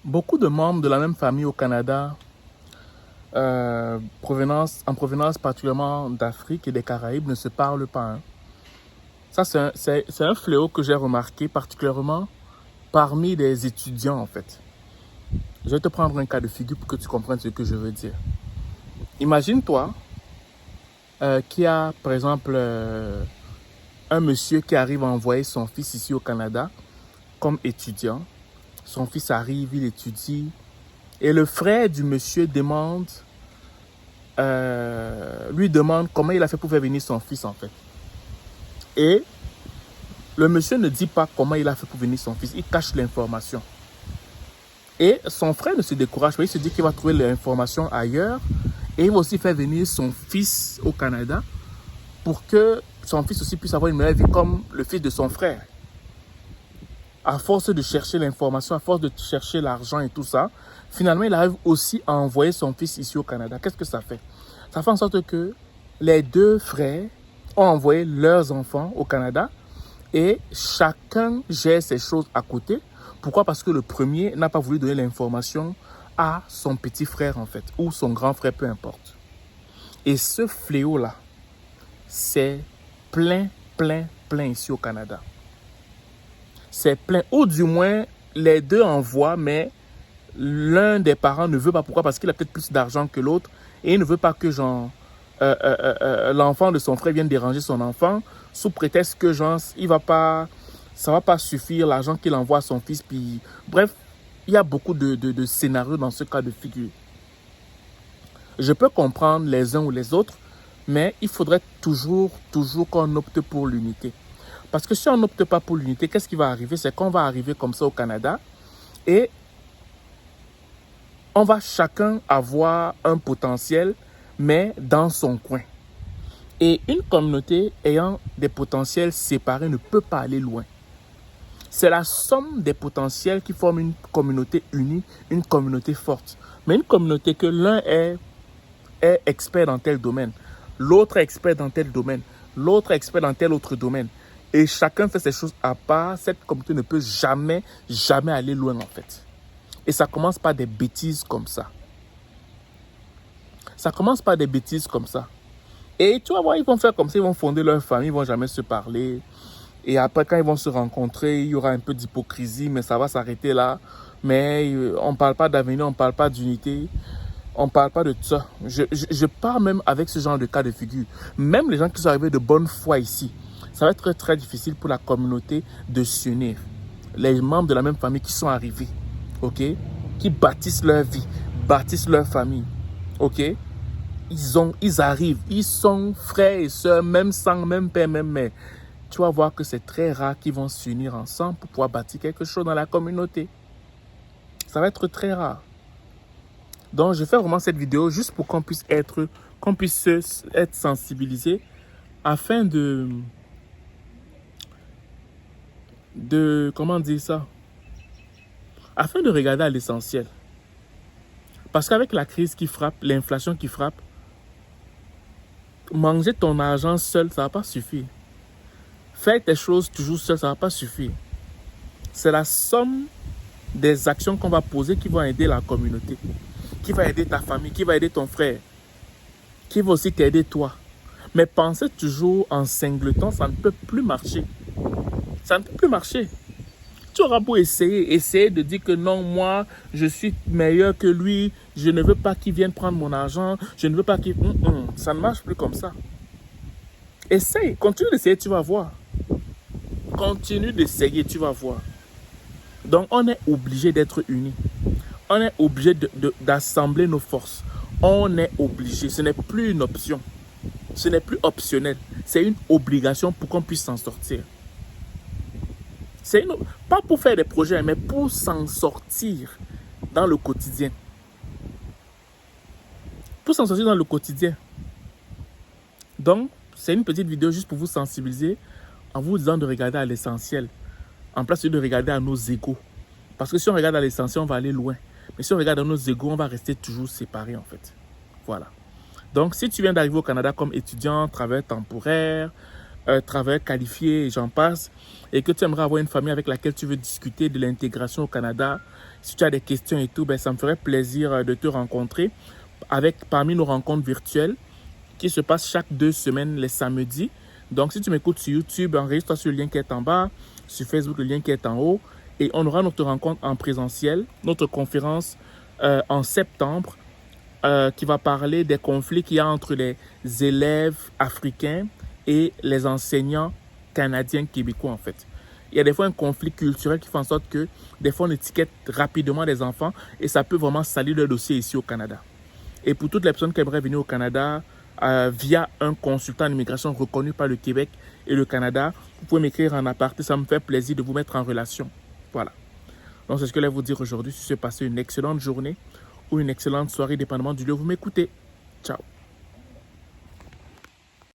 Beaucoup de membres de la même famille au Canada, en provenance particulièrement d'Afrique et des Caraïbes, ne se parlent pas. Hein. Ça, c'est un fléau que j'ai remarqué particulièrement parmi les étudiants, en fait. Je vais te prendre un cas de figure pour que tu comprennes ce que je veux dire. Imagine-toi qu'il y a, par exemple, un monsieur qui arrive à envoyer son fils ici au Canada comme étudiant. Son fils arrive, il étudie. Et le frère du monsieur lui demande comment il a fait pour faire venir son fils, en fait. Et le monsieur ne dit pas comment il a fait pour venir son fils. Il cache l'information. Et son frère ne se décourage pas. Il se dit qu'il va trouver l'information ailleurs. Et il va aussi faire venir son fils au Canada pour que son fils aussi puisse avoir une meilleure vie comme le fils de son frère. À force de chercher l'information, à force de chercher l'argent et tout ça, finalement, il arrive aussi à envoyer son fils ici au Canada. Qu'est-ce que ça fait? Ça fait en sorte que les deux frères ont envoyé leurs enfants au Canada et chacun gère ses choses à côté. Pourquoi? Parce que le premier n'a pas voulu donner l'information à son petit frère, en fait, ou son grand frère, peu importe. Et ce fléau-là, c'est plein ici au Canada. C'est plein, ou du moins, les deux envoient, mais l'un des parents ne veut pas. Pourquoi? Parce qu'il a peut-être plus d'argent que l'autre et il ne veut pas que l'enfant de son frère vienne déranger son enfant sous prétexte que ça ne va pas suffire l'argent qu'il envoie à son fils. Puis, bref, il y a beaucoup de scénarios dans ce cas de figure. Je peux comprendre les uns ou les autres, mais il faudrait toujours qu'on opte pour l'unité. Parce que si on n'opte pas pour l'unité, qu'est-ce qui va arriver? C'est qu'on va arriver comme ça au Canada et on va chacun avoir un potentiel, mais dans son coin. Et une communauté ayant des potentiels séparés ne peut pas aller loin. C'est la somme des potentiels qui forment une communauté unie, une communauté forte. Mais une communauté que l'un est expert dans tel domaine, l'autre est expert dans tel domaine, l'autre est expert dans tel autre domaine, et chacun fait ses choses à part, cette communauté ne peut jamais aller loin, en fait. Et ça commence par des bêtises comme ça. Ça commence par des bêtises comme ça. Et tu vas voir, ils vont faire comme ça, ils vont fonder leur famille, ils ne vont jamais se parler. Et après, quand ils vont se rencontrer, il y aura un peu d'hypocrisie, mais ça va s'arrêter là. Mais on ne parle pas d'avenir, on ne parle pas d'unité, on ne parle pas de tout ça. Je parle même avec ce genre de cas de figure. Même les gens qui sont arrivés de bonne foi ici, ça va être très difficile pour la communauté de s'unir. Les membres de la même famille qui sont arrivés, ok, qui bâtissent leur vie, bâtissent leur famille, ok, ils arrivent, ils sont frères et sœurs, même sang, même père, même mère. Tu vas voir que c'est très rare qu'ils vont s'unir ensemble pour pouvoir bâtir quelque chose dans la communauté. Ça va être très rare. Donc, je fais vraiment cette vidéo juste pour qu'on puisse être sensibilisé afin comment dire ça? Afin de regarder à l'essentiel. Parce qu'avec la crise qui frappe, l'inflation qui frappe, manger ton argent seul, ça ne va pas suffire. Faire tes choses toujours seul, ça ne va pas suffire. C'est la somme des actions qu'on va poser qui vont aider la communauté, qui va aider ta famille, qui va aider ton frère, qui va aussi t'aider toi. Mais penser toujours en singleton, ça ne peut plus marcher. Ça ne peut plus marcher. Tu auras beau essayer de dire que non, moi, je suis meilleur que lui, je ne veux pas qu'il vienne prendre mon argent, je ne veux pas qu'il... Ça ne marche plus comme ça. Essaye, continue d'essayer, tu vas voir. Continue d'essayer, tu vas voir. Donc, on est obligé d'être unis. On est obligé d'assembler nos forces. On est obligé. Ce n'est plus une option. Ce n'est plus optionnel. C'est une obligation pour qu'on puisse s'en sortir. Pas pour faire des projets, mais pour s'en sortir dans le quotidien. Pour s'en sortir dans le quotidien. Donc, c'est une petite vidéo juste pour vous sensibiliser en vous disant de regarder à l'essentiel. En place de regarder à nos égos. Parce que si on regarde à l'essentiel, on va aller loin. Mais si on regarde à nos égos, on va rester toujours séparés, en fait. Voilà. Donc, si tu viens d'arriver au Canada comme étudiant, travailleur temporaire, travailleurs qualifiés, j'en passe, et que tu aimerais avoir une famille avec laquelle tu veux discuter de l'intégration au Canada, si tu as des questions et tout, ben, ça me ferait plaisir de te rencontrer parmi nos rencontres virtuelles qui se passent chaque 2 semaines les samedis. Donc, si tu m'écoutes sur YouTube, enregistre-toi sur le lien qui est en bas, sur Facebook, le lien qui est en haut, et on aura notre rencontre en présentiel, notre conférence en septembre, qui va parler des conflits qu'il y a entre les élèves africains et les enseignants canadiens québécois en fait. Il y a des fois un conflit culturel qui fait en sorte que des fois on étiquette rapidement des enfants et ça peut vraiment salir le dossier ici au Canada. Et pour toutes les personnes qui aimeraient venir au Canada via un consultant en immigration reconnu par le Québec et le Canada, vous pouvez m'écrire en aparté, ça me fait plaisir de vous mettre en relation. Voilà. Donc c'est ce que je vais vous dire aujourd'hui. Si vous passez une excellente journée ou une excellente soirée, dépendamment du lieu où vous m'écoutez. Ciao.